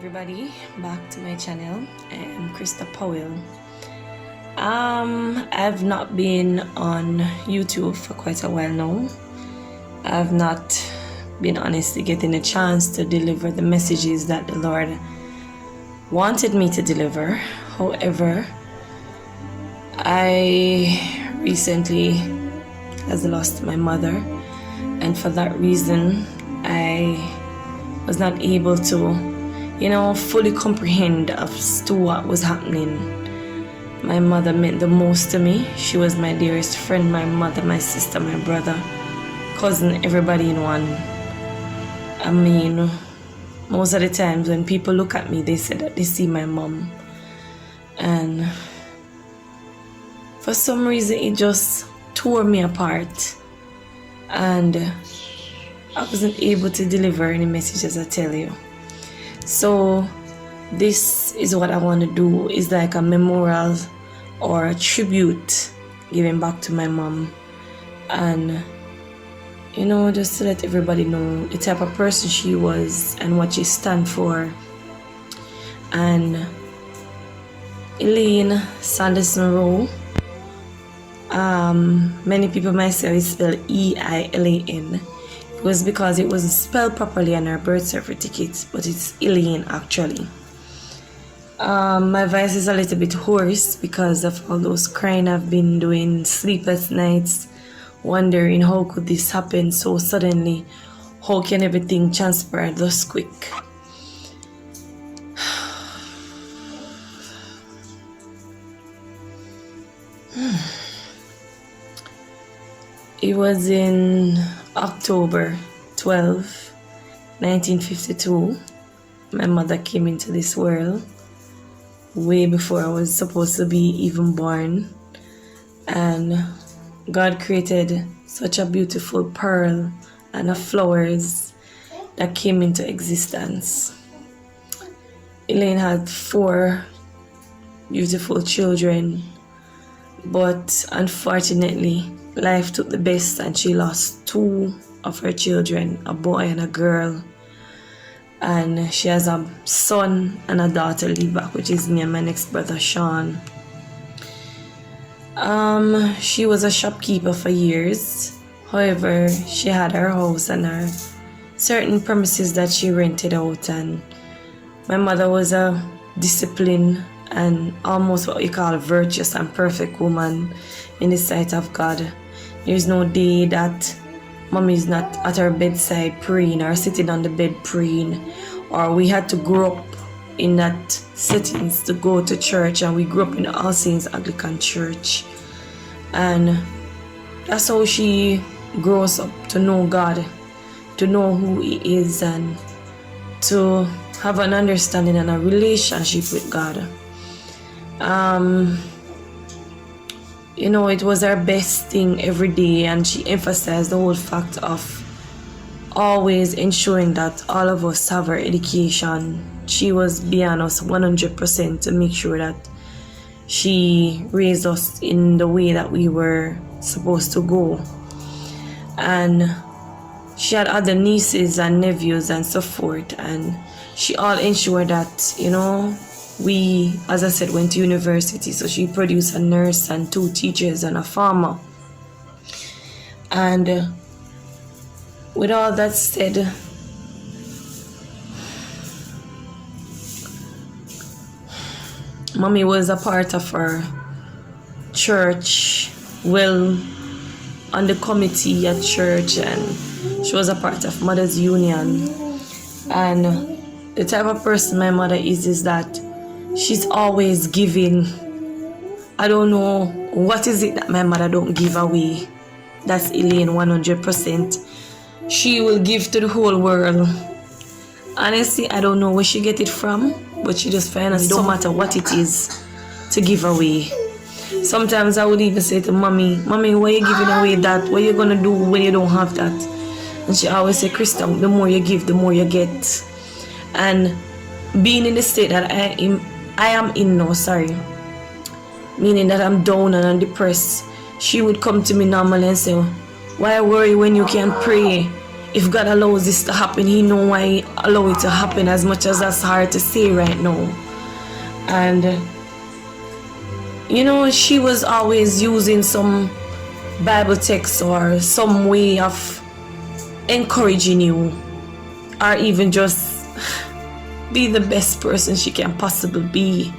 everybody, back to my channel. I am Krista Powell. I've not been on YouTube for quite a while now. I've not been honestly getting a chance to deliver the messages that the Lord wanted me to deliver. However, I recently has lost my mother, and for that reason I was not able to fully comprehend as to what was happening. My mother meant the most to me. She was my dearest friend, my mother, my sister, my brother, cousin, everybody in one. I mean, most of the times when people look at me, they say that they see my mom. And for some reason, it just tore me apart. And I wasn't able to deliver any messages, I tell you. So this is what I want to do. It's like a memorial or a tribute giving back to my mom. And just to let everybody know the type of person she was and what she stand for. And Eilan Sanderson-Rowe, many people might say it's spelled E-I-L-A-N. It was because it wasn't spelled properly on her birth certificate, but it's Elaine actually. My voice is a little bit hoarse because of all those crying I've been doing, sleepless nights, wondering how could this happen so suddenly, how can everything transpire thus quick. It was in October 12, 1952. My mother came into this world way before I was supposed to be even born. And God created such a beautiful pearl and of flowers that came into existence. Elaine had 4 beautiful children, but unfortunately, life took the best and she lost 2 of her children, a boy and a girl. And she has a son and a daughter leave back, which is me and my next brother Sean. She was a shopkeeper for years. However, she had her house and her certain premises that she rented out, and my mother was a disciplined and almost what we call virtuous and perfect woman in the sight of God. There is no day that mommy is not at her bedside praying or sitting on the bed praying, or we had to grow up in that settings to go to church, and we grew up in the All Saints Anglican Church. And that's how she grows up to know God, to know who He is, and to have an understanding and a relationship with God. It was her best thing every day, and she emphasized the whole fact of always ensuring that all of us have our education. She was beyond us 100% to make sure that she raised us in the way that we were supposed to go. And she had other nieces and nephews and so forth, and she all ensured that, we, as I said, went to university. So she produced a nurse and 2 teachers and a farmer. And with all that said, mommy was a part of her church, on the committee at church, and she was a part of Mother's Union. And the type of person my mother is that she's always giving. I don't know what is it that my mother don't give away. That's Elaine 100%. She will give to the whole world. Honestly, I don't know where she get it from, but she just finds no matter what it is to give away. Sometimes I would even say to mommy, why you giving away that? What you gonna do when you don't have that? And she always say, Krista, the more you give, the more you get. And being in the state that I am in now, meaning that I'm down and I'm depressed, she would come to me normally and say, why worry when you can pray? if God allows this to happen, He know why He allow it to happen, as much as that's hard to say right now. And she was always using some Bible text or some way of encouraging you, or even just be the best person she can possibly be.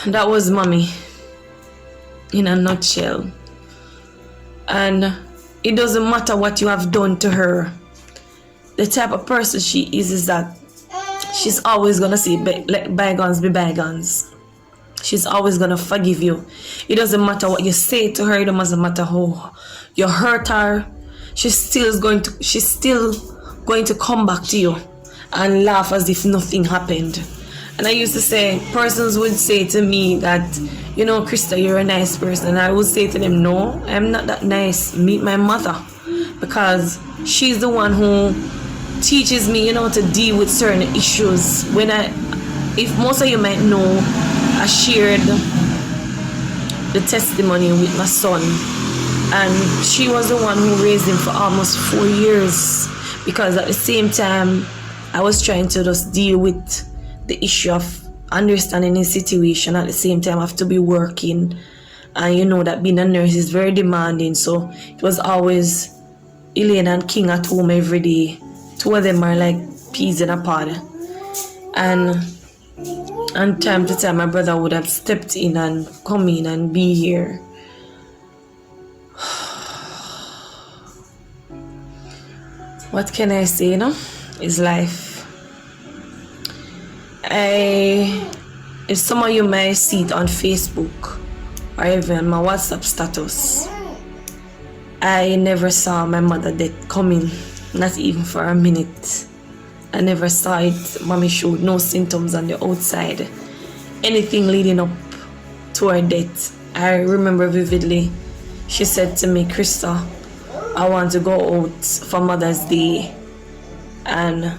That was mommy in a nutshell. And it doesn't matter what you have done to her. The type of person she is that she's always gonna say, let bygones be bygones. She's always gonna forgive you. It doesn't matter what you say to her. It doesn't matter how you hurt her. She's still going to come back to you and laugh as if nothing happened. And I used to say, persons would say to me that, Krista, you're a nice person. And I would say to them, no, I'm not that nice. Meet my mother. Because she's the one who teaches me, to deal with certain issues. If most of you might know, I shared the testimony with my son. And she was the one who raised him for almost 4 years. Because at the same time, I was trying to just deal with the issue of understanding his situation. At the same time, I have to be working, and that being a nurse is very demanding. So it was always Elaine and King at home every day. Two of them are like peas in a pod. And time to time, my brother would have stepped in and come in and be here. What can I say, It's life. If some of you may see it on Facebook or even my WhatsApp status, I never saw my mother death coming, not even for a minute. I never saw it. Mommy showed no symptoms on the outside, anything leading up to her death. I remember vividly, she said to me, Krista, I want to go out for Mother's Day. And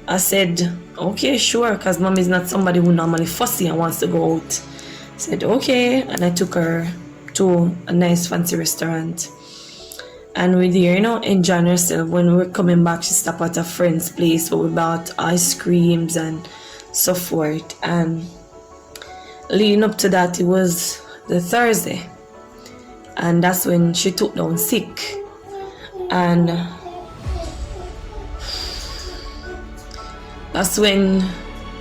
I said, okay, sure, because mom is not somebody who normally fussy and wants to go out. I said, okay, and I took her to a nice fancy restaurant. And we're there, enjoying herself. When we were coming back, she stopped at a friend's place where we bought ice creams and so forth. And leading up to that, it was the Thursday. And that's when she took down sick. And that's when,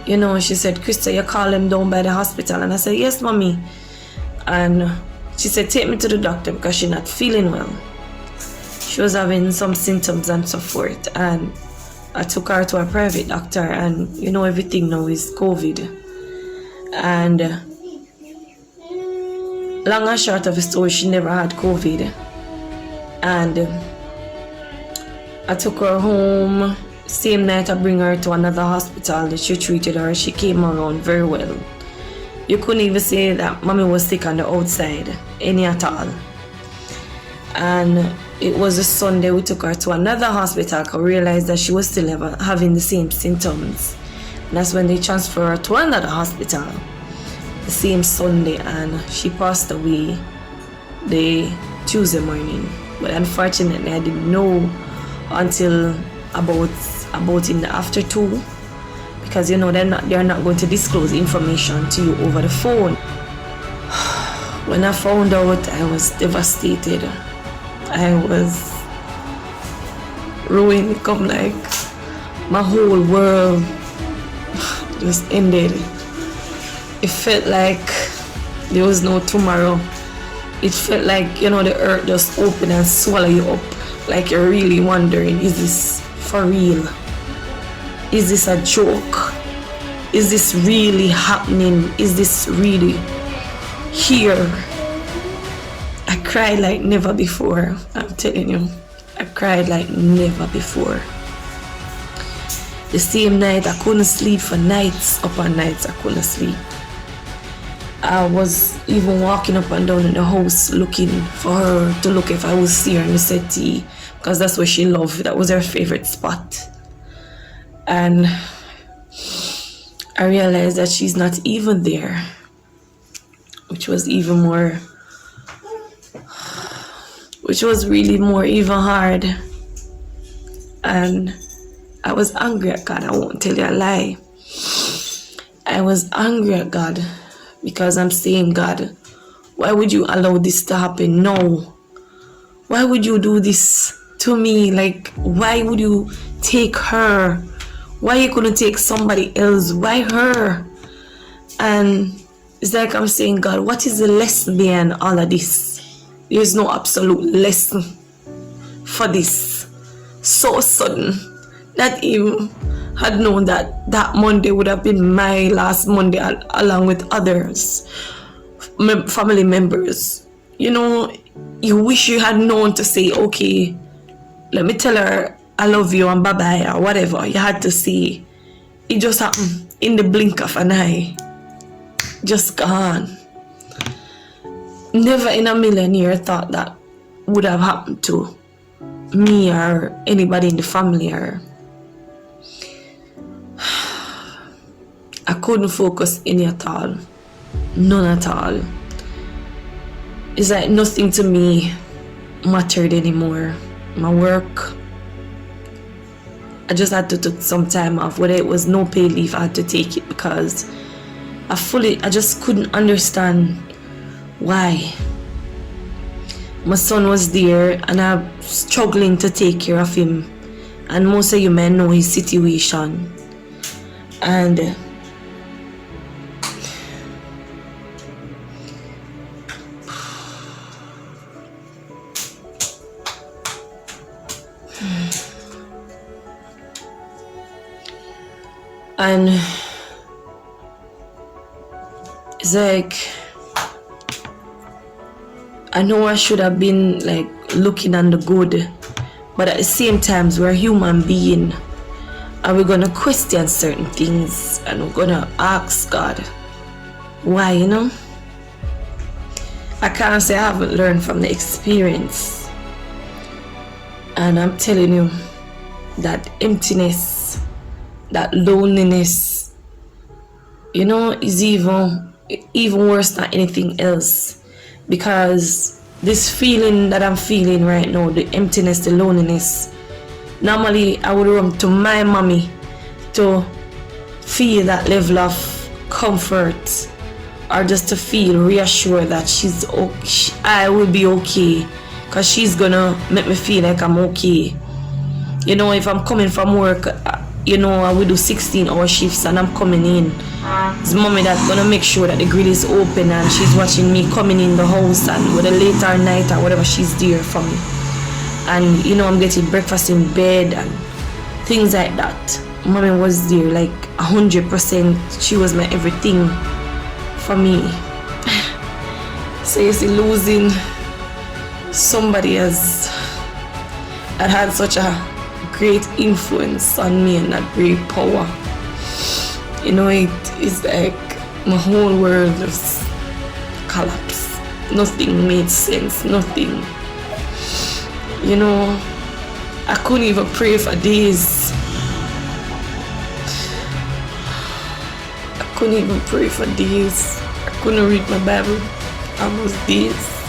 she said, Krista, you call him down by the hospital. And I said, yes, mommy. And she said, take me to the doctor because she's not feeling well. She was having some symptoms and so forth. And I took her to a private doctor, and everything now is COVID. And long and short of the story, she never had COVID. And I took her home. Same night I bring her to another hospital that she treated her. She came around very well. You couldn't even say that mommy was sick on the outside, any at all. And it was a Sunday we took her to another hospital because we realized that she was still having the same symptoms. And that's when they transferred her to another hospital the same Sunday, and she passed away the Tuesday morning. But unfortunately, I didn't know until about in the after 2, because they're not going to disclose information to you over the phone. When I found out, I was devastated. I was ruined. Come like my whole world just ended. It felt like there was no tomorrow. It felt like the earth just opened and swallow you up. Like you're really wondering, is this for real? Is this a joke? Is this really happening? Is this really here? I cried like never before. I'm telling you, I cried like never before. The same night, I couldn't sleep for nights upon nights. I couldn't sleep. I was even walking up and down in the house looking for her to look if I would see her in the settee, because that's what she loved. That was her favorite spot. And I realized that she's not even there, which was even more which was really more even hard. And I was angry at God. I won't tell you a lie. I was angry at God because I'm saying, God, why would you allow this to happen? No. Why would you do this to me? Like, why would you take her? Why you couldn't take somebody else? Why her? And it's like I'm saying, God, what is the lesson behind all of this? There's no absolute lesson for this. So sudden. Not even had known that that Monday would have been my last Monday along with others, family members. You know, you wish you had known to say, okay, let me tell her I love you and bye-bye or whatever. You had to say. It just happened in the blink of an eye. Just gone. Never in a million years thought that would have happened to me or anybody in the family. Or I couldn't focus any at all. None at all. It's like nothing to me mattered anymore. My work, I just had to take some time off. Whether it was no pay leave, I had to take it because I just couldn't understand why. My son was there and I'm struggling to take care of him. And most of you men know his situation. And it's like, I know I should have been like looking on the good, but at the same time we're human beings and we're gonna question certain things and we're gonna ask God why, you know. I can't say I haven't learned from the experience, and I'm telling you that emptiness, that loneliness, you know, is even worse than anything else. Because this feeling that I'm feeling right now, the emptiness, the loneliness, normally I would run to my mommy to feel that level of comfort, or just to feel reassured that she's okay, I will be okay, because she's gonna make me feel like I'm okay. You know, if I'm coming from work, you know, I will do 16-hour shifts and I'm coming in. It's mommy that's gonna make sure that the grill is open and she's watching me coming in the house, and whether late or night or whatever, she's there for me. And you know, I'm getting breakfast in bed and things like that. Mommy was there like 100%. She was my everything for me. So you see, losing somebody that had such a great influence on me and that great power, you know, it is like my whole world just collapsed. Nothing made sense. Nothing, you know. I couldn't even pray for days. I couldn't even pray for days. I couldn't read my Bible almost days.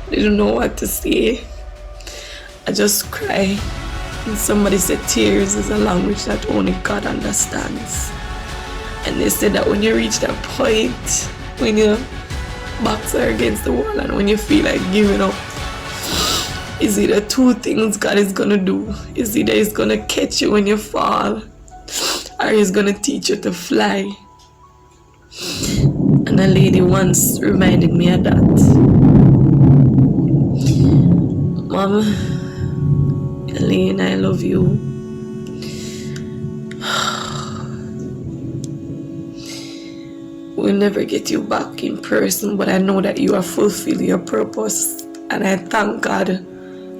I didn't know what to say. I just cry. And somebody said tears is a language that only God understands. And they said that when you reach that point, when your backs are against the wall and when you feel like giving up, is either two things God is gonna do. Is either He's gonna catch you when you fall, or He's gonna teach you to fly. And a lady once reminded me of that. Mom, Elaine, I love you. We'll never get you back in person, but I know that you are fulfilling your purpose. And I thank God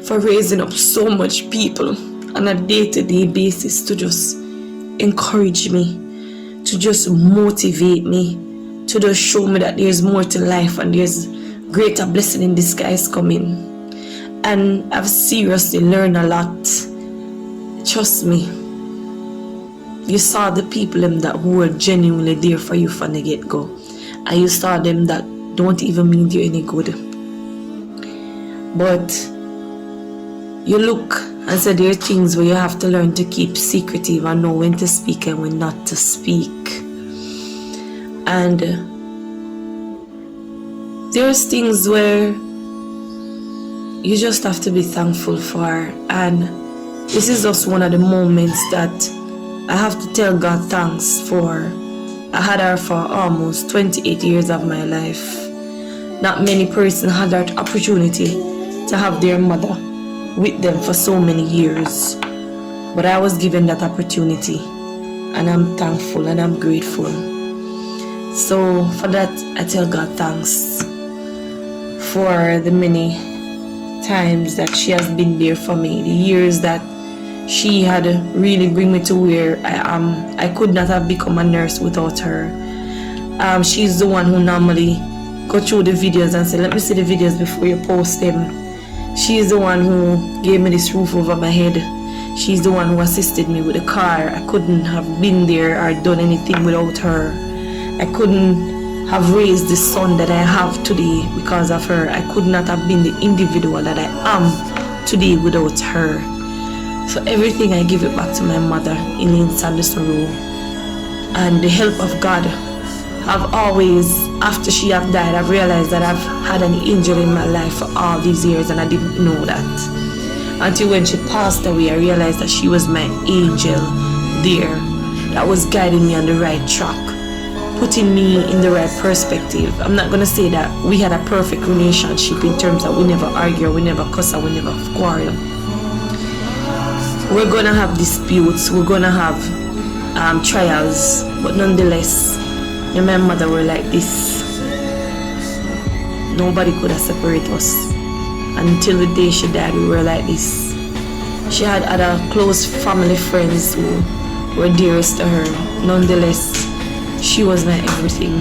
for raising up so much people on a day-to-day basis to just encourage me, to just motivate me, to just show me that there's more to life and there's greater blessing in disguise coming. And I've seriously learned a lot. Trust me. You saw the people that who were genuinely there for you from the get-go. And you saw them that don't even mean you any good. But you look and say there are things where you have to learn to keep secretive and know when to speak and when not to speak. And there's things where you just have to be thankful for. And this is just one of the moments that I have to tell God thanks for. I had her for almost 28 years of my life. Not many persons had that opportunity to have their mother with them for so many years. But I was given that opportunity, and I'm thankful and I'm grateful. So for that, I tell God thanks for the many times that she has been there for me, the years that she had really bring me to where I am. I could not have become a nurse without her. She's the one who normally go through the videos and say, let me see the videos before you post them. She's the one who gave me this roof over my head. She's the one who assisted me with the car. I couldn't have been there or done anything without her. I couldn't have raised the son that I have today because of her. I could not have been the individual that I am today without her. So everything I give it back to my mother, Eilan Sanderson-Rowe. And the help of God, I've always, after she have died, I've realized that I've had an angel in my life for all these years, and I didn't know that. Until when she passed away, I realized that she was my angel there, that was guiding me on the right track, putting me in the right perspective. I'm not going to say that we had a perfect relationship in terms that we never argue, we never cuss, we never quarrel. We're going to have disputes, we're going to have trials, but nonetheless, me and my mother were like this. Nobody could have separated us. Until the day she died, we were like this. She had other close family friends who were dearest to her. Nonetheless, she was my everything.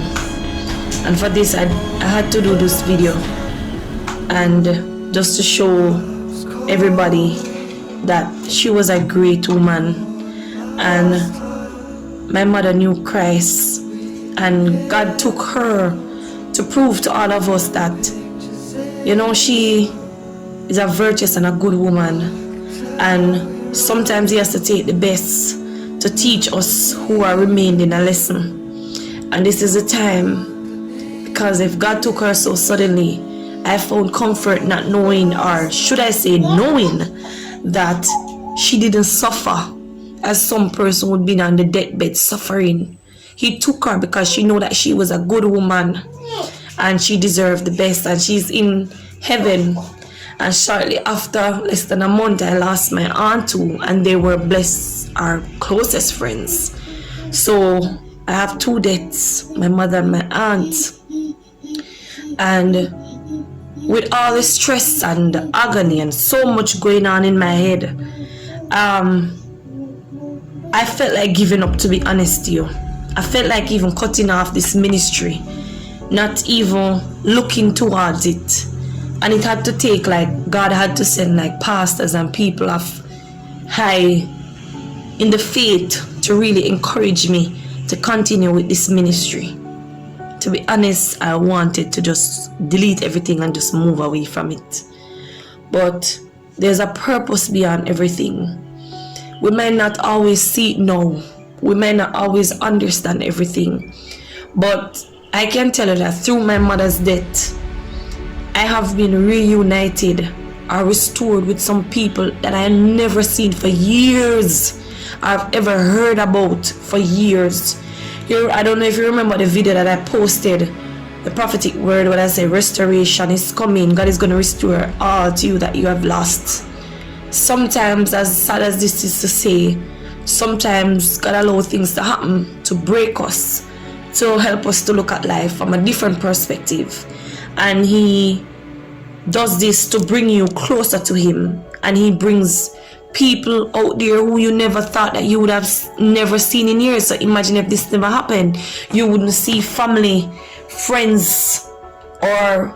And for this, I had to do this video. And just to show everybody that she was a great woman. And my mother knew Christ. And God took her to prove to all of us that, you know, she is a virtuous and a good woman. And sometimes He has to take the best to teach us who are remained in a lesson. And this is the time, because if God took her so suddenly, I found comfort not knowing, or should I say knowing, that she didn't suffer as some person would be on the deathbed suffering. He took her because she knew that she was a good woman and she deserved the best, and she's in heaven. And shortly after, less than a month, I lost my aunt too, and they were blessed, our closest friends. So I have two deaths, my mother and my aunt. And with all the stress and the agony and so much going on in my head, I felt like giving up, to be honest to you. I felt like even cutting off this ministry, not even looking towards it. And it had to take, like, God had to send like pastors and people of high in the faith to really encourage me to continue with this ministry. To be honest, I wanted to just delete everything and just move away from it. But there's a purpose beyond everything. We might not always see it now. We might not always understand everything. But I can tell you that through my mother's death, I have been reunited or restored with some people that I have never seen for years. I've ever heard about for years. I don't know if you remember the video that I posted, the prophetic word where I say restoration is coming. God is going to restore all to you that you have lost. Sometimes, as sad as this is to say, sometimes God allows things to happen to break us, to help us to look at life from a different perspective. And He does this to bring you closer to Him. And He brings people out there who you never thought that you would have never seen in years. So imagine if this never happened. You wouldn't see family, friends, or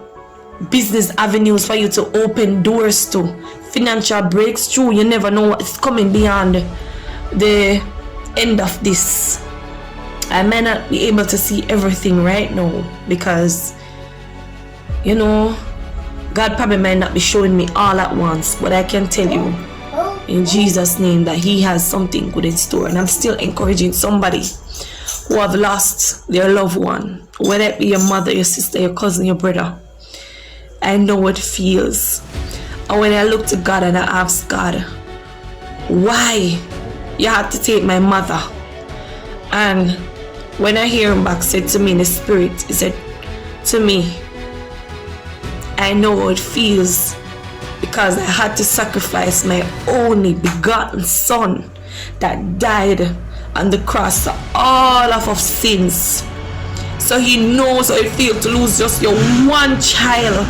business avenues for you to open doors to. Financial breakthrough. You never know what's coming beyond the end of this. I may not be able to see everything right now because, you know, God probably might not be showing me all at once, but I can tell you in Jesus' name that He has something good in store. And I'm still encouraging somebody who have lost their loved one, whether it be your mother, your sister, your cousin, your brother. I know what it feels. And when I look to God and I ask God, why you had to take my mother? And when I hear Him back said to me in the spirit, He said to me, I know how it feels because I had to sacrifice my only begotten son that died on the cross for all of our sins. So He knows how it feels to lose just your one child.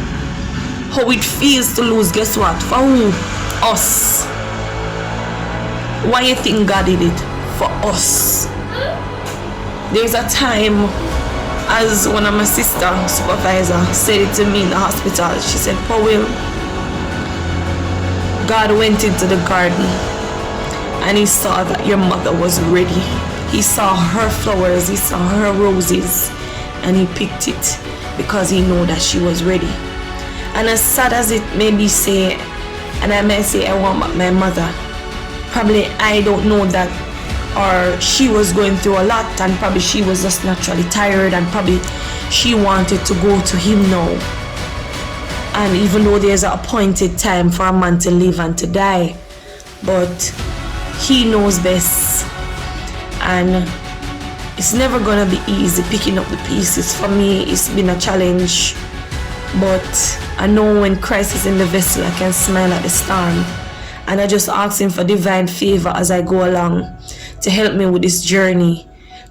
How it feels to lose, guess what? For who? Us. Why you think God did it? For us. There's a time, as one of my sister supervisor said it to me in the hospital, she said, Powell, God went into the garden and He saw that your mother was ready. He saw her flowers, He saw her roses, and He picked it because He knew that she was ready. And as sad as it may be say, and I may say I want back my mother, probably I don't know that, or she was going through a lot, and probably she was just naturally tired, and probably she wanted to go to Him now. And even though there's an appointed time for a man to live and to die, but He knows best. And it's never gonna be easy picking up the pieces. For me, it's been a challenge, but I know when Christ is in the vessel, I can smile at the storm. And I just ask Him for divine favor as I go along, to help me with this journey,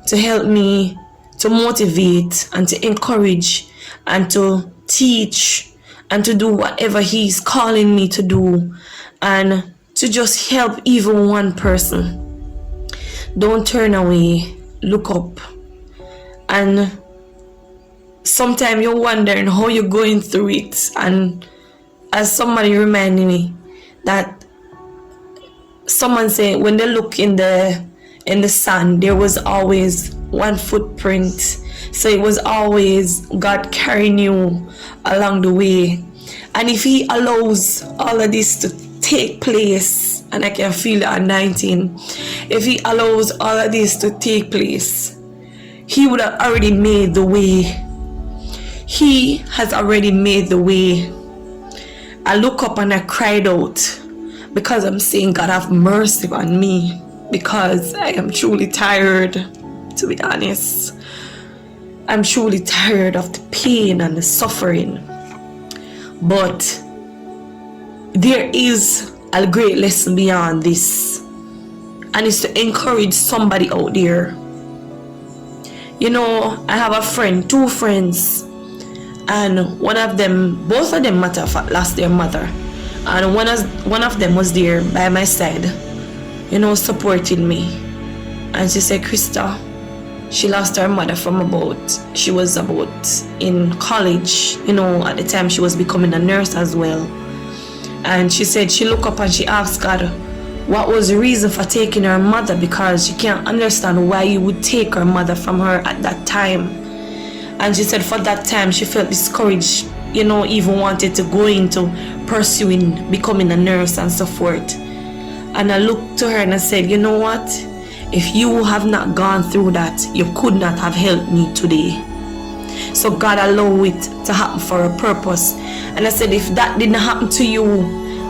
to help me to motivate and to encourage and to teach and to do whatever He's calling me to do, and to just help even one person. Don't turn away, look up. And sometimes you're wondering how you're going through it, and as somebody reminded me that someone said when they look in the sand, there was always one footprint. So it was always God carrying you along the way. And if He allows all of this to take place, and I can feel the anointing, if He allows all of this to take place, He would have already made the way. He has already made the way. I look up and I cried out, because I'm saying, God, have mercy on me, because I am truly tired, to be honest. I'm truly tired of the pain and the suffering. But there is a great lesson beyond this, and it's to encourage somebody out there. You know, I have a friend, two friends, and both of them matter of fact lost their mother, and one of them was there by my side, you know, supporting me. And she said, Krista, she lost her mother she was about in college, you know, at the time she was becoming a nurse as well. And she said she looked up and she asked God, what was the reason for taking her mother, because she can't understand why you would take her mother from her at that time. And she said for that time she felt discouraged, you know, even wanted to go into pursuing becoming a nurse and so forth. And I looked to her and I said, you know what? If you have not gone through that, you could not have helped me today. So God allowed it to happen for a purpose. And I said, if that didn't happen to you,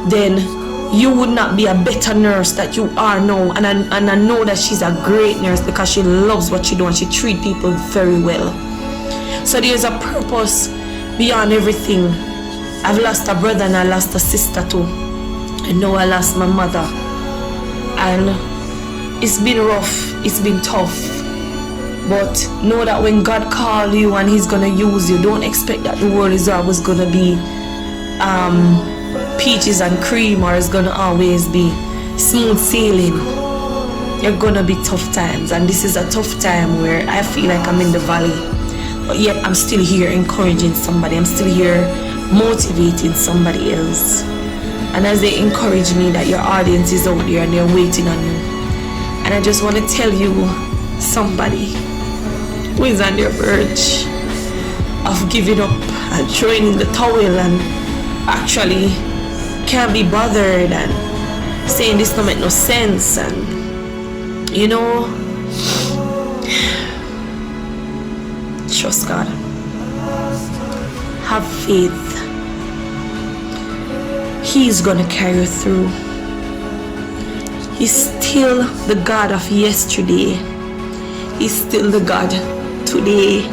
then you would not be a better nurse that you are now. And I know that she's a great nurse because she loves what she does and she treats people very well. So there's a purpose beyond everything. I've lost a brother and I lost a sister too. And now I lost my mother. And it's been rough, it's been tough, but know that when God calls you and He's gonna use you, don't expect that the world is always gonna be peaches and cream, or it's gonna always be smooth sailing. You're gonna be tough times, and this is a tough time where I feel like I'm in the valley, but yet I'm still here encouraging somebody, I'm still here motivating somebody else. And as they encourage me, that your audience is out there and they're waiting on you. And I just want to tell you, somebody who is on their verge of giving up and throwing in the towel and actually can't be bothered and saying this don't make no sense, and you know, trust God. Have faith. He's gonna carry you through. He's still the God of yesterday. He's still the God today,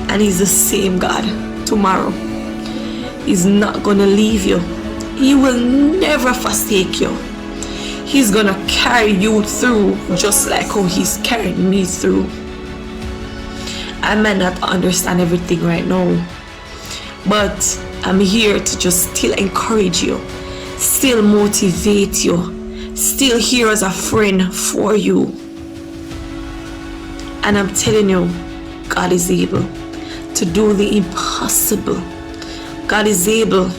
and He's the same God tomorrow. He's not gonna leave you. He will never forsake you. He's gonna carry you through just like how He's carried me through. I might not understand everything right now, but I'm here to just still encourage you, still motivate you, still here as a friend for you. And I'm telling you, God is able to do the impossible. God is able.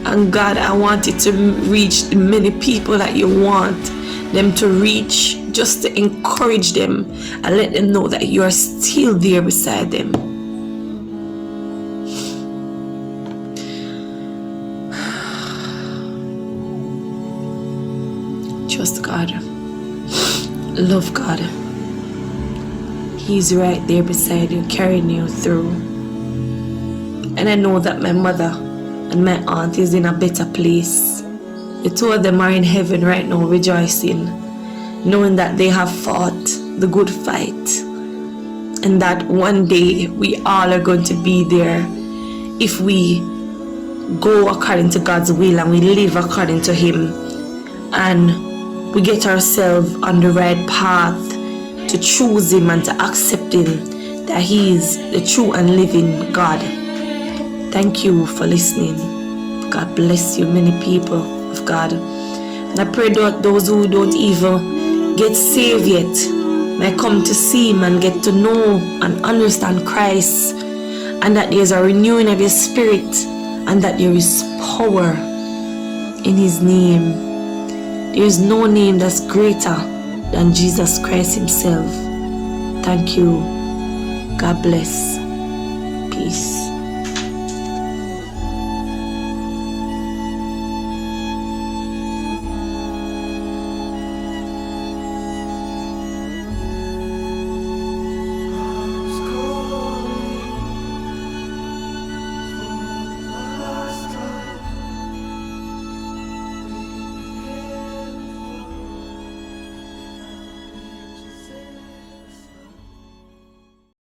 And God, I want it to reach the many people that you want them to reach, just to encourage them and let them know that you are still there beside them. Trust God. Love God. He's right there beside you, carrying you through. And I know that my mother and my aunt is in a better place. The two of them are in heaven right now, rejoicing, knowing that they have fought the good fight, and that one day we all are going to be there if we go according to God's will and we live according to Him, and we get ourselves on the right path to choose Him and to accept Him, that He is the true and living God. Thank you for listening. God bless you, many people of God. And I pray that those who don't even get saved yet may come to see Him and get to know and understand Christ, and that there's a renewing of your spirit, and that there is power in His name. There is no name that's greater than Jesus Christ Himself. Thank you. God bless. Peace.